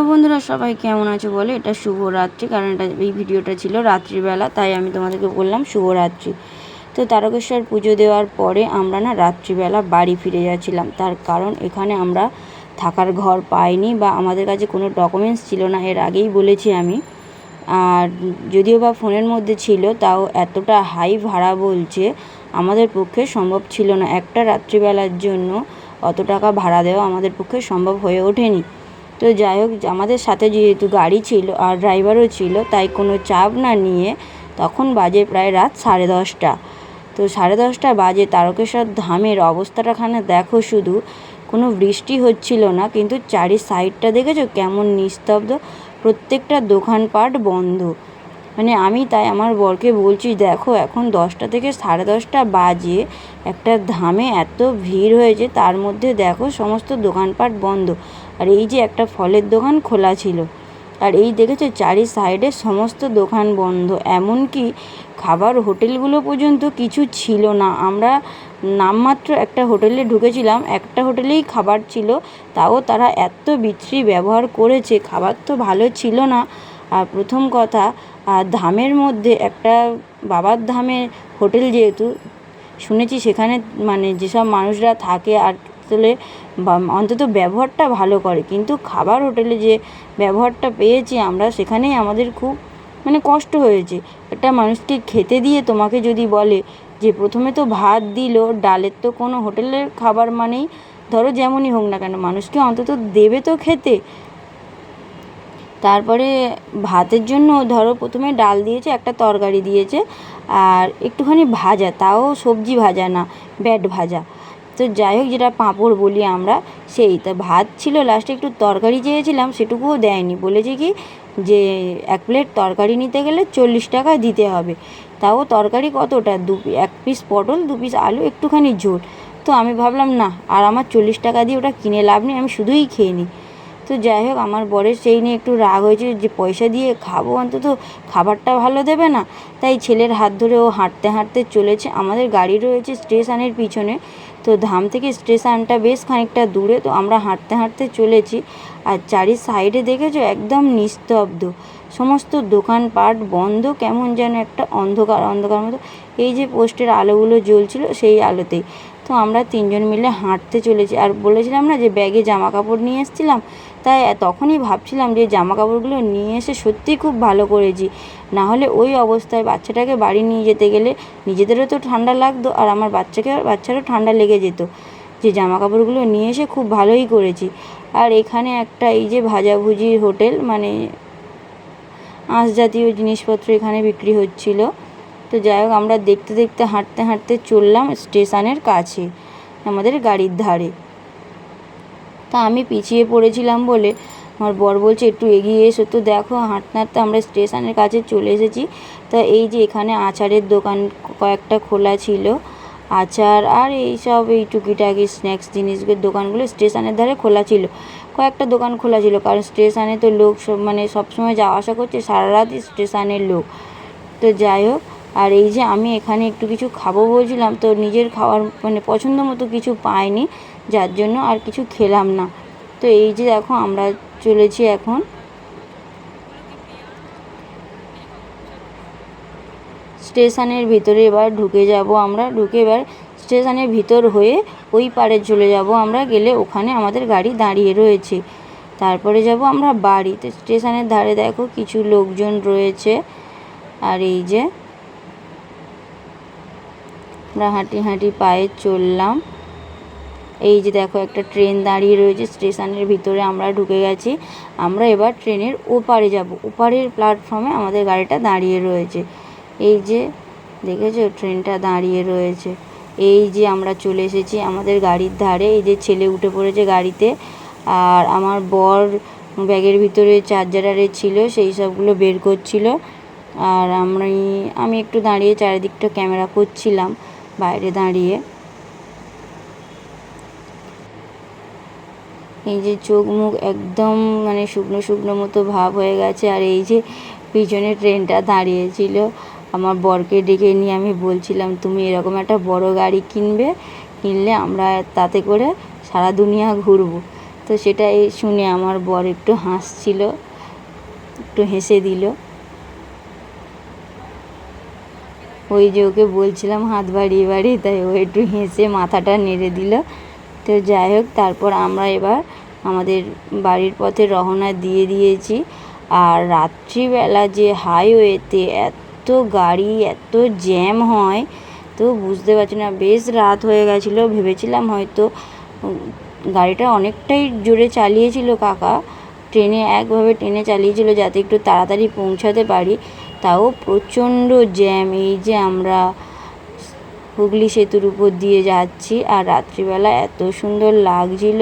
Hello বন্ধুরা, সবাই কেমন আছো বলে। এটা শুভরাত্রি, কারণ এই ভিডিওটা ছিল রাত্রিবেলা, তাই আমি তোমাদেরকে বললাম শুভরাত্রি। তো তারকেশ্বর পুজো দেওয়ার পরে আমরা না রাত্রিবেলা বাড়ি ফিরে যাচ্ছিলাম। তার কারণ এখানে আমরা থাকার ঘর পাইনি বা আমাদের কাছে কোনো ডকুমেন্টস ছিল না, এর আগেই বলেছি আমি। আর যদিও বা ফোনের মধ্যে ছিল, তাও এতটা হাই ভাড়া বলছে, আমাদের পক্ষে সম্ভব ছিল না। একটা রাত্রিবেলার জন্য অত টাকা ভাড়া দেওয়া আমাদের পক্ষে সম্ভব হয়ে ওঠেনি। তো যাই হোক, আমাদের সাথে যেহেতু গাড়ি ছিল আর ড্রাইভারও ছিল, তাই কোনো চাপ না নিয়ে তখন বাজে প্রায় রাত 10:30। তো 10:30 বাজে তারকেশ্বর ধামের অবস্থাটাখানে দেখো শুধু। কোনো বৃষ্টি হচ্ছিল না, কিন্তু চারি সাইডটা দেখেছো কেমন নিস্তব্ধ, প্রত্যেকটা দোকানপাট বন্ধ। মানে আমি তাই আমার বরকে বলছি, দেখো এখন 10টা থেকে 10:30 বাজে, একটা ধামে এত ভিড় হয়েছে, তার মধ্যে দেখো সমস্ত দোকানপাট বন্ধ। আর এই যে একটা ফলের দোকান খোলা ছিল, আর এই দেখেছো চারি সাইডে সমস্ত দোকান বন্ধ, এমনকি খাবার হোটেলগুলো পর্যন্ত কিছু ছিল না। আমরা নামমাত্র একটা হোটেলে ঢুকেছিলাম, একটা হোটেলেই খাবার ছিল, তাও তারা এত বিশ্রী ব্যবহার করেছে, খাবার তো ভালো ছিল না। আর প্রথম কথা, ধামের মধ্যে একটা বাবার ধামের হোটেল, যেহেতু শুনেছি সেখানে মানে যেসব মানুষরা থাকে আর আসলে অন্তত ব্যবহারটা ভালো করে, কিন্তু খাবার হোটেলে যে ব্যবহারটা পেয়েছি আমরা, সেখানেই আমাদের খুব মানে কষ্ট হয়েছে। একটা মানুষকে খেতে দিয়ে তোমাকে যদি বলে যে প্রথমে তো ভাত দিল, ডালের তো কোনো হোটেলের খাবার মানেই ধরো যেমনই হোক না কেন মানুষকে অন্তত দেবে তো খেতে। তারপরে ভাতের জন্য ধরো প্রথমে ডাল দিয়েছে, একটা তরকারি দিয়েছে, আর একটুখানি ভাজা, তাও সবজি ভাজা না, ব্যাট ভাজা। তো যাই হোক, যেটা পাঁপড় বলি আমরা, সেই তা ভাত ছিল, লাস্টে একটু তরকারি চেয়েছিলাম, সেটুকুও দেয়নি। বলেছে কি যে 1 প্লেট তরকারি নিতে গেলে 40 টাকা দিতে হবে। তাও তরকারি কতটা, 1 পিস পটল, 2 পিস আলু, একটুখানি ঝোল। তো আমি ভাবলাম না, আর আমার 40 টাকা দিয়ে ওটা কিনে লাভ নেই, আমি শুধুই খেয়ে নিই। তো যাই হোক, আমার বরের সেই নিয়ে একটু রাগ হয়েছে যে পয়সা দিয়ে খাবো, অন্তত খাবারটা ভালো দেবে না। তাই ছেলের হাত ধরে ও হাঁটতে হাঁটতে চলেছে। আমাদের গাড়ি রয়েছে স্টেশনের পিছনে, তো ধাম থেকে স্টেশনটা বেশ খানিকটা দূরে, তো আমরা হাঁটতে হাঁটতে চলেছি। আর চারি সাইডে দেখেছো একদম নিস্তব্ধ, সমস্ত দোকানপাট বন্ধ, কেমন যেন একটা অন্ধকার অন্ধকার মতো। এই যে পোস্টের আলোগুলো জ্বলছিল, সেই আলোতেই। তো আমরা 3জন মিলে হাঁটতে চলেছি। আর বলেছিলাম না যে ব্যাগে জামা কাপড় নিয়ে এসেছিলাম, তাই তখনই ভাবছিলাম যে জামা কাপড়গুলো নিয়ে এসে সত্যিই খুব ভালো করেছি, না হলে ওই অবস্থায় বাচ্চাটাকে বাড়ি নিয়ে যেতে গেলে নিজেদেরও তো ঠান্ডা লাগতো, আর আমার বাচ্চারও ঠান্ডা লেগে যেত। যে জামা কাপড়গুলো নিয়ে এসে খুব ভালোই করেছি। আর এখানে একটা এই যে ভাজাভুজির হোটেল, মানে আঁশ জাতীয় জিনিসপত্র এখানে বিক্রি হচ্ছিল। তো যাই হোক, আমরা দেখতে দেখতে হাঁটতে হাঁটতে চললাম স্টেশনের কাছে, আমাদের গাড়ির ধারে। তা আমি পিছিয়ে পড়েছিলাম বলে আমার বর বলছে একটু এগিয়ে এসো। তো দেখো, হাঁটতে হাঁটতে আমরা স্টেশনের কাছে চলে এসেছি। তা এই যে এখানে আচারের দোকান কয়েকটা খোলা ছিল, আচার আর এইসব এই টুকিটাকি স্ন্যাক্স জিনিসগুলোর দোকানগুলো স্টেশনের ধারে খোলা ছিল। কয়েকটা দোকান খোলা ছিল, কারণ স্টেশনে তো লোক সব মানে সবসময় যাওয়া আসা করছে, সারা রাতই স্টেশনের লোক। তো যাই হোক, আর এই যে আমি এখানে একটু কিছু খাবো বলছিলাম, তো নিজের খাওয়ার মানে পছন্দ মতো কিছু পাইনি, যার জন্য আর কিছু খেলাম না। তো এই যে দেখো, আমরা চলেছি এখন স্টেশনের ভিতরে। এবার ঢুকে যাব আমরা, ঢুকে এবার স্টেশনের ভিতর হয়ে ওই পারে চলে যাব আমরা, গেলে ওখানে আমাদের গাড়ি দাঁড়িয়ে রয়েছে। তারপরে যাব আমরা বাড়ি। তো স্টেশনের ধারে দেখো কিছু লোকজন রয়েছে। আর এই যে আমরা হাঁটি হাঁটি পায়ে চললাম। এই যে দেখো, একটা ট্রেন দাঁড়িয়ে রয়েছে স্টেশনের ভিতরে, আমরা ঢুকে গেছি। আমরা এবার ট্রেনের ওপারে যাব, ওপারের প্ল্যাটফর্মে আমাদের গাড়িটা দাঁড়িয়ে রয়েছে। এই যে দেখেছো, ট্রেনটা দাঁড়িয়ে রয়েছে। এই যে আমরা চলে এসেছি আমাদের গাড়ির ধারে। এই যে ছেলে উঠে পড়েছে গাড়িতে, আর আমার বর ব্যাগের ভিতরে চার্জার ছিল, সেই সবগুলো বের করছিল। আর আমি একটু দাঁড়িয়ে চারিদিকটা ক্যামেরা করছিলাম বাইরে দাঁড়িয়ে। এই যে চোখ মুখ একদম মানে শুকনো শুকনো মতো ভাব হয়ে গেছে। আর এই যে পিছনে ট্রেনটা দাঁড়িয়েছিল, আমার বরকে ডেকে নিয়ে আমি বলছিলাম, তুমি এরকম একটা বড় গাড়ি কিনলে আমরা তাতে করে সারা দুনিয়া ঘুরবো। তো সেটা শুনে আমার বর একটু হাসছিল, একটু হেসে দিল। ওই যে ওকে বলছিলাম হাত বাড়িয়ে বাড়িয়ে, তাই ও একটু হেসে মাথাটা নেড়ে দিল। তো যাই হোক, তারপর আমরা এবার আমাদের বাড়ির পথে রওনা দিয়ে দিয়েছি। আর রাত্রিবেলা যে হাইওয়েতে এত গাড়ি, এত জ্যাম হয়, তো বুঝতে পারছি না। বেশ রাত হয়ে গেছিলো, ভেবেছিলাম হয়তো গাড়িটা অনেকটাই জোরে চালিয়েছিল কাকা, একভাবে ট্রেনে চালিয়েছিল যাতে একটু তাড়াতাড়ি পৌঁছাতে পারি। তাও প্রচণ্ড জ্যাম। এই যে আমরা হুগলি সেতুর উপর দিয়ে যাচ্ছি, আর রাত্রিবেলা এত সুন্দর লাগছিল।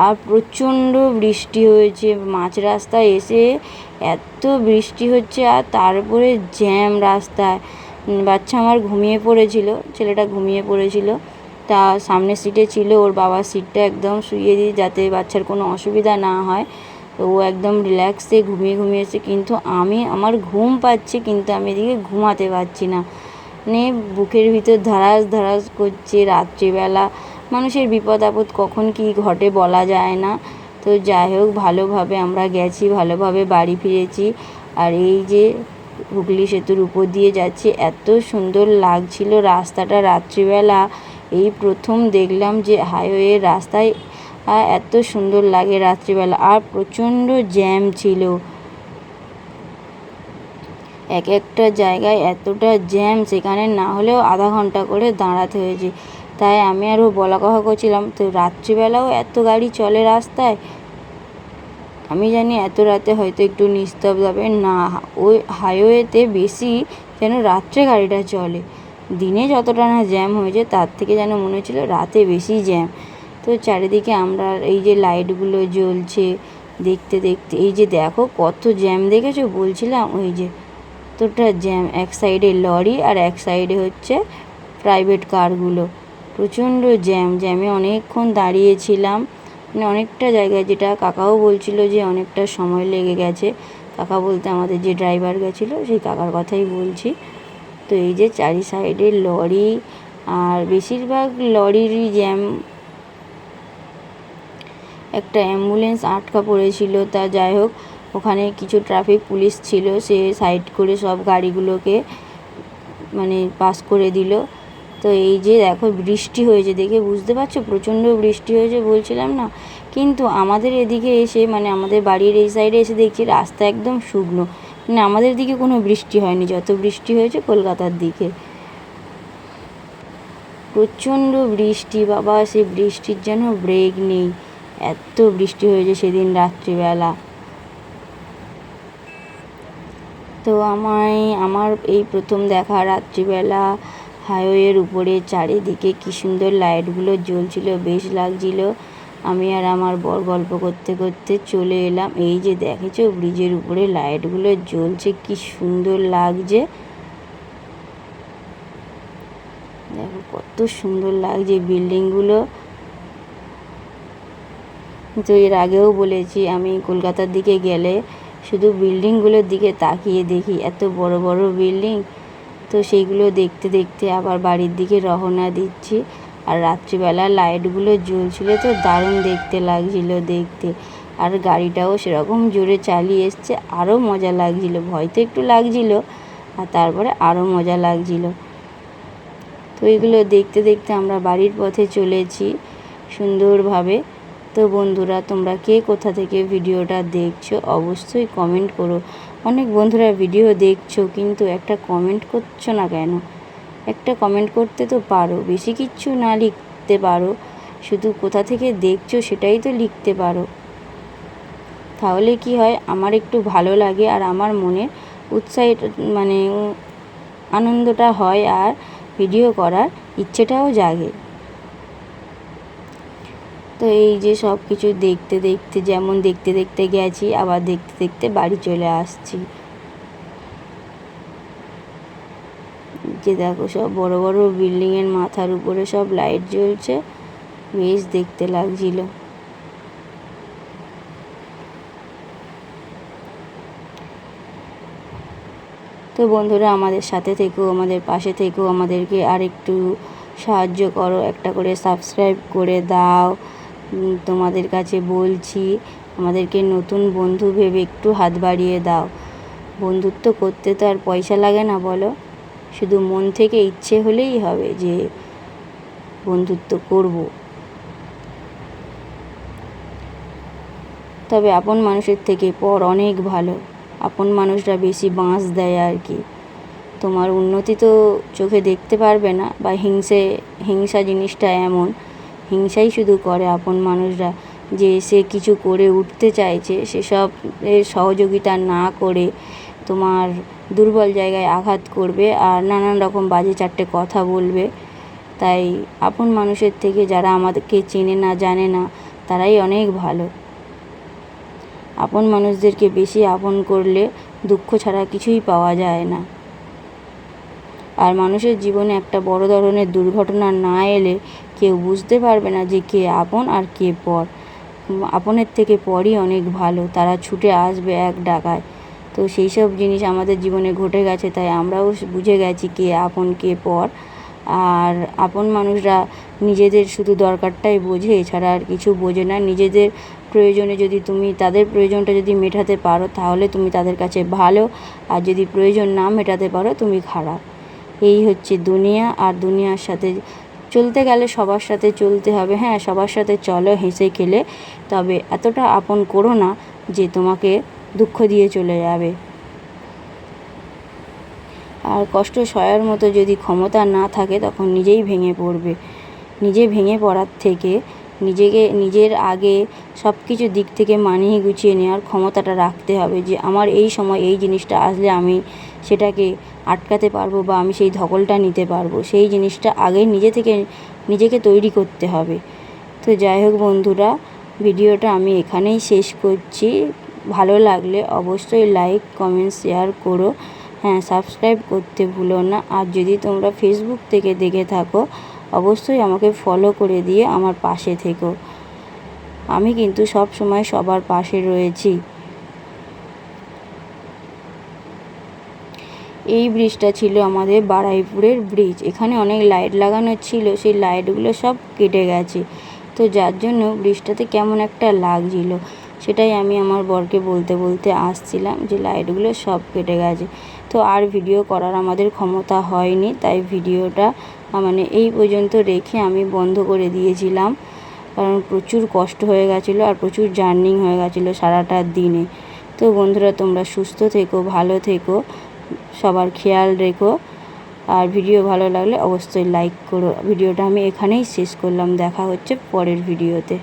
আর প্রচণ্ড বৃষ্টি হয়েছে, মাঝ রাস্তায় এসে এত বৃষ্টি হচ্ছে, আর তারপরে জ্যাম রাস্তায়। বাচ্চা আমার ঘুমিয়ে পড়েছিল, ছেলেটা ঘুমিয়ে পড়েছিল। তা সামনের সিটে ছিল, ওর বাবার সিটটা একদম শুইয়ে দিই যাতে বাচ্চার কোনো অসুবিধা না হয়। তো ও একদম রিল্যাক্সে ঘুমিয়েছে, কিন্তু আমার ঘুম পাচ্ছে, কিন্তু আমি এদিকে ঘুমাতে পারছি না। মানে বুকের ভিতর ধারাস ধারাস করছে। রাত্রিবেলা মানুষের বিপদ আপদ কখন কী ঘটে বলা যায় না। তো যাই হোক, ভালোভাবে আমরা গেছি, ভালোভাবে বাড়ি ফিরেছি। আর এই যে হুগলি সেতুর উপর দিয়ে যাচ্ছি, এত সুন্দর লাগছিল রাস্তাটা রাত্রিবেলা। এই প্রথম দেখলাম যে হাইওয়ে রাস্তায় এত সুন্দর লাগে রাত্রিবেলা। আর প্রচণ্ড জ্যাম ছিল, এক একটা জায়গায় এতটা জ্যাম, সেখানে না হলেও আধা ঘন্টা করে দাঁড়াতে হয়েছে। তাই আমি আরও বলা কথা করছিলাম, তো রাত্রিবেলাও এত গাড়ি চলে রাস্তায়। আমি জানি এত রাতে হয়তো একটু নিস্তব্ধ হবে না, ওই হাইওয়েতে বেশি যেন রাত্রে গাড়িটা চলে। দিনে যতটা না জ্যাম হয়েছে, তার থেকে যেন মনে হচ্ছিল রাতে বেশি জ্যাম। তো চারিদিকে আমরা এই যে লাইটগুলো জ্বলছে দেখতে দেখতে, এই যে দেখো কত জ্যাম দেখেছো বলছিলাম, ওই যে এতটা জ্যাম, এক সাইডে লরি আর এক সাইডে হচ্ছে প্রাইভেট কারগুলো। প্রচণ্ড জ্যামে অনেকক্ষণ দাঁড়িয়েছিলাম, মানে অনেকটা জায়গায়, যেটা কাকাও বলছিল যে অনেকটা সময় লেগে গেছে। কাকা বলতে আমাদের যে ড্রাইভার গেছিলো সেই কাকার কথাই বলছি। তো এই যে চারি সাইডে লরি, আর বেশিরভাগ লরিরই জ্যাম। একটা অ্যাম্বুলেন্স আটকা পড়েছিল, তা যাই হোক ওখানে কিছু ট্রাফিক পুলিশ ছিল, সে সাইড করে সব গাড়িগুলোকে মানে পাস করে দিল। তো এই যে দেখো বৃষ্টি হয়েছে, দেখে বুঝতে পারছো প্রচণ্ড বৃষ্টি হয়েছে বলছিলাম না। কিন্তু আমাদের এদিকে এসে, মানে আমাদের বাড়ির এই সাইডে এসে দেখছি রাস্তা একদম শুকনো, মানে আমাদের দিকে কোনো বৃষ্টি হয়নি, যত বৃষ্টি হয়েছে কলকাতার দিকে। প্রচণ্ড বৃষ্টি বাবা, সে বৃষ্টির যেন ব্রেক নেই, এত বৃষ্টি হয়েছে সেদিন রাত্রিবেলা। তো আমার এই প্রথম দেখা রাত্রিবেলা হাইওয়ের উপরে চারিদিকে কী সুন্দর লাইটগুলো জ্বলছিল, বেশ লাগছিল। আমি আর আমার বর গল্প করতে করতে চলে এলাম। এই যে দেখেছো ব্রিজের উপরে লাইটগুলো জ্বলছে, কি সুন্দর লাগছে, দেখো কত সুন্দর লাগছে বিল্ডিংগুলো। তো এর আগেও বলেছি, আমি কলকাতার দিকে গেলে শুধু বিল্ডিংগুলোর দিকে তাকিয়ে দেখি, এত বড় বড় বিল্ডিং। তো সেইগুলো দেখতে দেখতে আবার বাড়ির দিকে রওনা দিচ্ছি। আর রাত্রিবেলা লাইটগুলো জ্বলছিল, তো দারুণ দেখতে লাগছিল দেখতে। আর গাড়িটাও সেরকম জোরে চালিয়ে এসছে, আরও মজা লাগছিল। ভয় তো একটু লাগছিল, আর তারপরে আরও মজা লাগছিল। তো এগুলো দেখতে দেখতে আমরা বাড়ির পথে চলেছি সুন্দরভাবে। তো বন্ধুরা, তোমরা কে কোথা থেকে ভিডিওটা দেখছো অবশ্যই কমেন্ট করো। অনেক বন্ধুরা ভিডিও দেখছো কিন্তু একটা কমেন্ট করছো না কেন? একটা কমেন্ট করতে তো পারো, বেশি কিচ্ছু না লিখতে পারো, শুধু কোথা থেকে দেখছো সেটাই তো লিখতে পারো। তাহলে কি হয়, আমার একটু ভালো লাগে, আর আমার মনে উৎসাহিত মানে আনন্দটা হয়, আর ভিডিও করার ইচ্ছেটাও জাগে। তো এই যে সব কিছু দেখতে দেখতে, যেমন দেখতে দেখতে গেছি, আবার দেখতে দেখতে বাড়ি চলে আসছি। যে দেখো সব বড় বড় বিল্ডিংয়ের মাথার উপরে সব লাইট জ্বলছে, বেশ দেখতে লাগছিল। তো বন্ধুরা, আমাদের সাথে থেকো, আমাদের পাশে থেকো, আমাদেরকে আর একটু সাহায্য করো, একটা করে সাবস্ক্রাইব করে দাও। তোমাদের কাছে বলছি, আমাদেরকে নতুন বন্ধু ভেবে একটু হাত বাড়িয়ে দাও। বন্ধুত্ব করতে তো আর পয়সা লাগে না বলো, শুধু মন থেকে ইচ্ছে হলেই হবে যে বন্ধুত্ব করব। তবে আপন মানুষের থেকে পর অনেক ভালো, আপন মানুষরা বেশি বাঁশ দেয় আর কি। তোমার উন্নতি তো চোখে দেখতে পারবে না, বা হিংসা জিনিসটা এমন, হিংসাই শুধু করে আপন মানুষরা, যে সে কিছু করে উঠতে চাইছে সেসব সহযোগিতা না করে তোমার দুর্বল জায়গায় আঘাত করবে আর নানান রকম বাজে চারটে কথা বলবে। তাই আপন মানুষের থেকে যারা আমাদেরকে চেনে না জানে না তারাই অনেক ভালো। আপন মানুষদেরকে বেশি আপন করলে দুঃখ ছাড়া কিছুই পাওয়া যায় না। আর মানুষের জীবনে একটা বড় ধরনের দুর্ঘটনা না এলে কেউ বুঝতে পারবে না যে কে আপন আর কে পর। আপনের থেকে পরই অনেক ভালো, তারা ছুটে আসবে এক ডাকায়। তো সেই সব জিনিস আমাদের জীবনে ঘটে গেছে, তাই আমরাও বুঝে গেছি কে আপন কে পর। আর আপন মানুষরা নিজেদের শুধু দরকারটাই বোঝে, এছাড়া আর কিছু বোঝে না। নিজেদের প্রয়োজনে যদি তুমি তাদের প্রয়োজনটা যদি মেটাতে পারো তাহলে তুমি তাদের কাছে ভালো, আর যদি প্রয়োজন না মেটাতে পারো তুমি খারাপ। এই হচ্ছে দুনিয়া। আর দুনিয়ার সাথে চলতে গেলে সবার সাথে চলতে হবে। হ্যাঁ, সবার সাথে চলো হেসে খেলে, তবে এতটা আপন করো না যে তোমাকে দুঃখ দিয়ে চলে যাবে। আর কষ্ট সয়ার মতো যদি ক্ষমতা না থাকে তখন নিজেই ভেঙে পড়বে। নিজে ভেঙে পড়ার থেকে নিজের আগে সব কিছু দিক থেকে মানিয়ে গুছিয়ে নেওয়ার ক্ষমতাটা রাখতে হবে, যে আমার এই সময় এই জিনিসটা আসলে আমি সেটাকে আটকাতে পারবো বা আমি সেই ধকলটা নিতে পারবো। সেই জিনিসটা আগে নিজেকে তৈরি করতে হবে। তো যাই হোক বন্ধুরা, ভিডিওটা আমি এখানেই শেষ করছি। ভালো লাগলে অবশ্যই লাইক কমেন্ট শেয়ার করো। হ্যাঁ, সাবস্ক্রাইব করতে ভুলো না। আর যদি তোমরা ফেসবুক থেকে দেখে থাকো অবশ্যই আমাকে ফলো করে দিয়ে আমার পাশে থেকো। আমি কিন্তু সব সময় সবার পাশে রয়েছি। এই ব্রিজটা ছিল আমাদের বারুইপুরের ব্রিজ। এখানে অনেক লাইট লাগানো ছিল, সেই লাইটগুলো সব কেটে গেছে। তো যার জন্য ব্রিজটাতে কেমন একটা লাগছিল, সেটাই আমি আমার বরকে বলতে বলতে আসছিলাম যে লাইটগুলো সব কেটে গেছে। তো আর ভিডিও করার আমাদের ক্ষমতা হয়নি, তাই ভিডিওটা এই পর্যন্ত রেখে আমি বন্ধ করে দিয়েছিলাম, কারণ প্রচুর কষ্ট হয়ে গেছিলো আর প্রচুর জার্নি হয়ে গেছিলো সারাটা দিনে। তো বন্ধুরা, তোমরা সুস্থ থেকো, ভালো থেকো, সবার খেয়াল রেখো। আর ভিডিও ভালো লাগলে অবশ্যই লাইক করো। ভিডিওটা আমি এখানেই শেষ করলাম, দেখা হচ্ছে পরের ভিডিওতে।